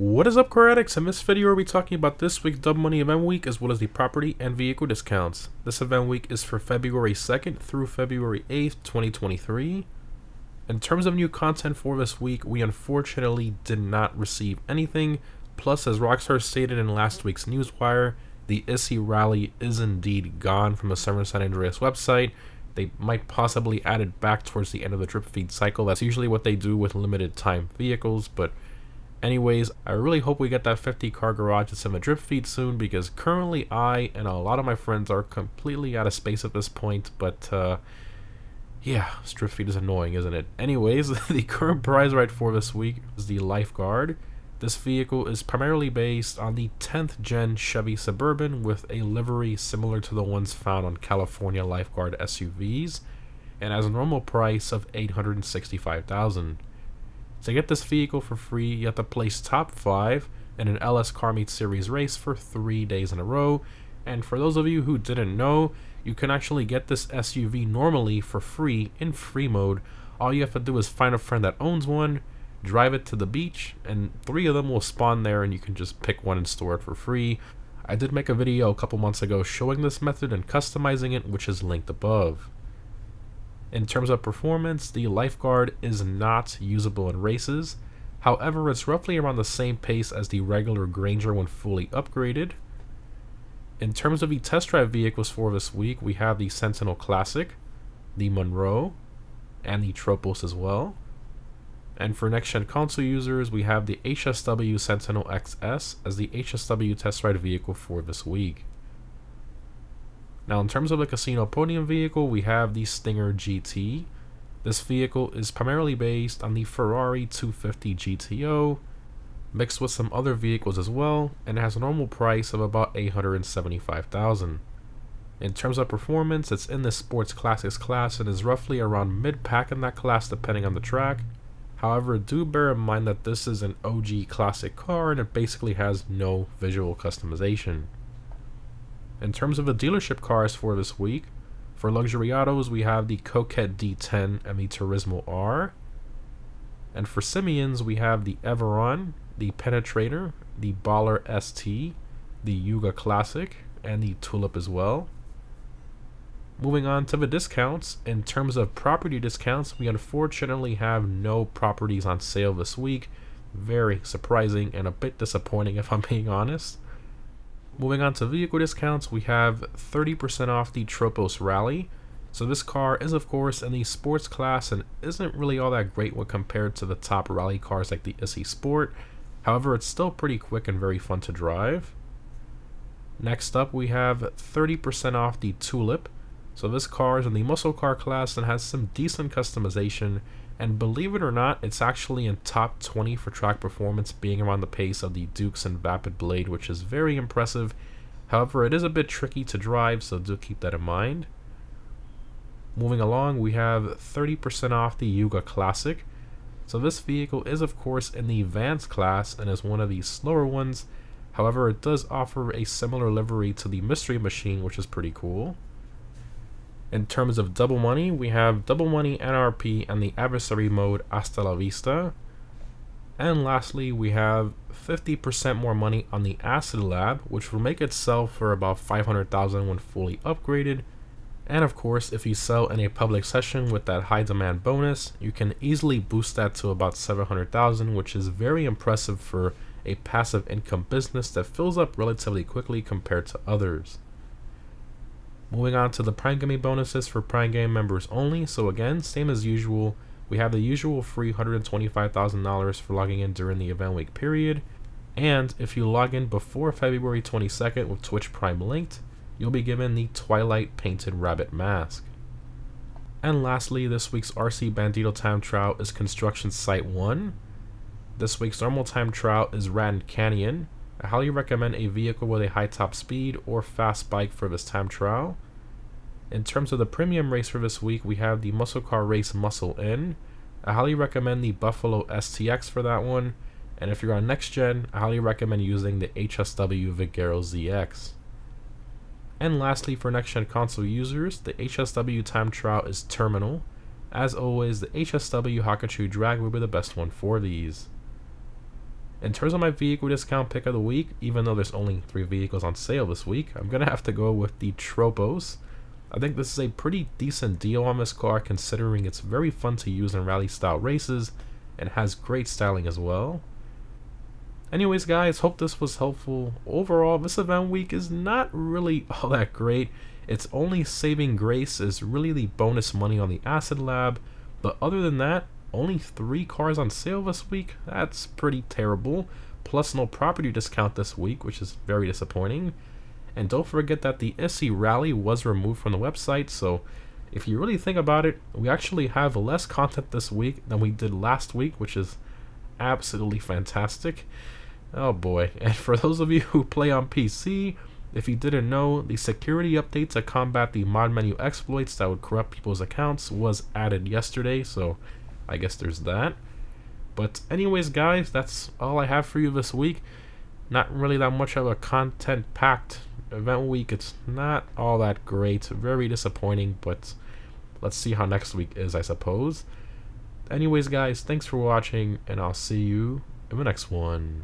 What is up, car addicts? In this video, we'll be talking about this week's Double Money Event Week as well as the property and vehicle discounts. This event week is for February 2nd through February 8th, 2023. In terms of new content for this week, we unfortunately did not receive anything. Plus, as Rockstar stated in last week's newswire, the ISI rally is indeed gone from the Summer San Andreas website. They might possibly add it back towards the end of the drip feed cycle. That's usually what they do with limited time vehicles, but anyways, I really hope we get that 50 car garage that's in the drip feed soon, because currently I and a lot of my friends are completely out of space at this point. But yeah, this drip feed is annoying, isn't it? Anyways, the current prize right for this week is the Lifeguard. This vehicle is primarily based on the 10th gen Chevy Suburban with a livery similar to the ones found on California Lifeguard SUVs, and has a normal price of $865,000. To get this vehicle for free, you have to place top 5 in an LS Car Meet Series race for 3 days in a row. And for those of you who didn't know, you can actually get this SUV normally for free in free mode. All you have to do is find a friend that owns one, drive it to the beach, and 3 of them will spawn there and you can just pick one and store it for free. I did make a video a couple months ago showing this method and customizing it, which is linked above. In terms of performance, the Lifeguard is not usable in races. However, it's roughly around the same pace as the regular Granger when fully upgraded. In terms of the test drive vehicles for this week, we have the Sentinel Classic, the Monroe, and the Tropos as well. And for next-gen console users, we have the HSW Sentinel XS as the HSW test ride vehicle for this week. Now, in terms of the casino podium vehicle, we have the Stinger GT. This vehicle is primarily based on the Ferrari 250 GTO, mixed with some other vehicles as well, and has a normal price of about $875,000. In terms of performance, it's in the Sports Classics class and is roughly around mid-pack in that class depending on the track. However, do bear in mind that this is an OG classic car and it basically has no visual customization. In terms of the dealership cars for this week, for luxury autos, we have the Coquette D10 and the Turismo R. And for Simians, we have the Everon, the Penetrator, the Baller ST, the Yuga Classic, and the Tulip as well. Moving on to the discounts, in terms of property discounts, we unfortunately have no properties on sale this week. Very surprising and a bit disappointing if I'm being honest. Moving on to vehicle discounts, we have 30% off the Tropos Rally. So this car is of course in the sports class and isn't really all that great when compared to the top rally cars like the ISI Sport. However, it's still pretty quick and very fun to drive. Next up, we have 30% off the Tulip. So this car is in the muscle car class and has some decent customization, and believe it or not, it's actually in top 20 for track performance, being around the pace of the Dukes and Vapid Blade, which is very impressive. However, it is a bit tricky to drive, so do keep that in mind. Moving along, we have 30% off the Yuga Classic. So this vehicle is of course in the Vans class and is one of the slower ones. However, it does offer a similar livery to the Mystery Machine, which is pretty cool. In terms of double money, we have double money NRP and the adversary mode Hasta la Vista. And lastly, we have 50% more money on the Acid Lab, which will make it sell for about $500,000 when fully upgraded. And of course, if you sell in a public session with that high demand bonus, you can easily boost that to about $700,000, which is very impressive for a passive income business that fills up relatively quickly compared to others. Moving on to the Prime Gaming bonuses for Prime Game members only. So again, same as usual, we have the usual free $125,000 for logging in during the event week period. And if you log in before February 22nd with Twitch Prime linked, you'll be given the Twilight Painted Rabbit Mask. And lastly, this week's RC Bandito time trial is Construction Site 1. This week's normal time trial is Rand Canyon. I highly recommend a vehicle with a high top speed or fast bike for this time trial. In terms of the premium race for this week, we have the muscle car race Muscle In. I highly recommend the Buffalo STX for that one. And if you're on next gen, I highly recommend using the HSW Vigero ZX. And lastly, for next gen console users, the HSW time trial is Terminal. As always, the HSW Hakachu Drag will be the best one for these. In terms of my vehicle discount pick of the week, even though there's only 3 vehicles on sale this week, I'm going to have to go with the Tropos. I think this is a pretty decent deal on this car considering it's very fun to use in rally style races and has great styling as well. Anyways guys, hope this was helpful. Overall, this event week is not really all that great. Its only saving grace is really the bonus money on the Acid Lab, but other than that, only 3 cars on sale this week. That's pretty terrible. Plus no property discount this week, which is very disappointing. And don't forget that the ISSI rally was removed from the website, so if you really think about it, we actually have less content this week than we did last week, which is absolutely fantastic. Oh boy. And for those of you who play on PC, if you didn't know, the security update to combat the mod menu exploits that would corrupt people's accounts was added yesterday, so I guess there's that. But anyways guys, that's all I have for you this week. Not really that much of a content packed event week. It's not all that great, very disappointing, but let's see how next week is, I suppose. Anyways guys, thanks for watching, and I'll see you in the next one.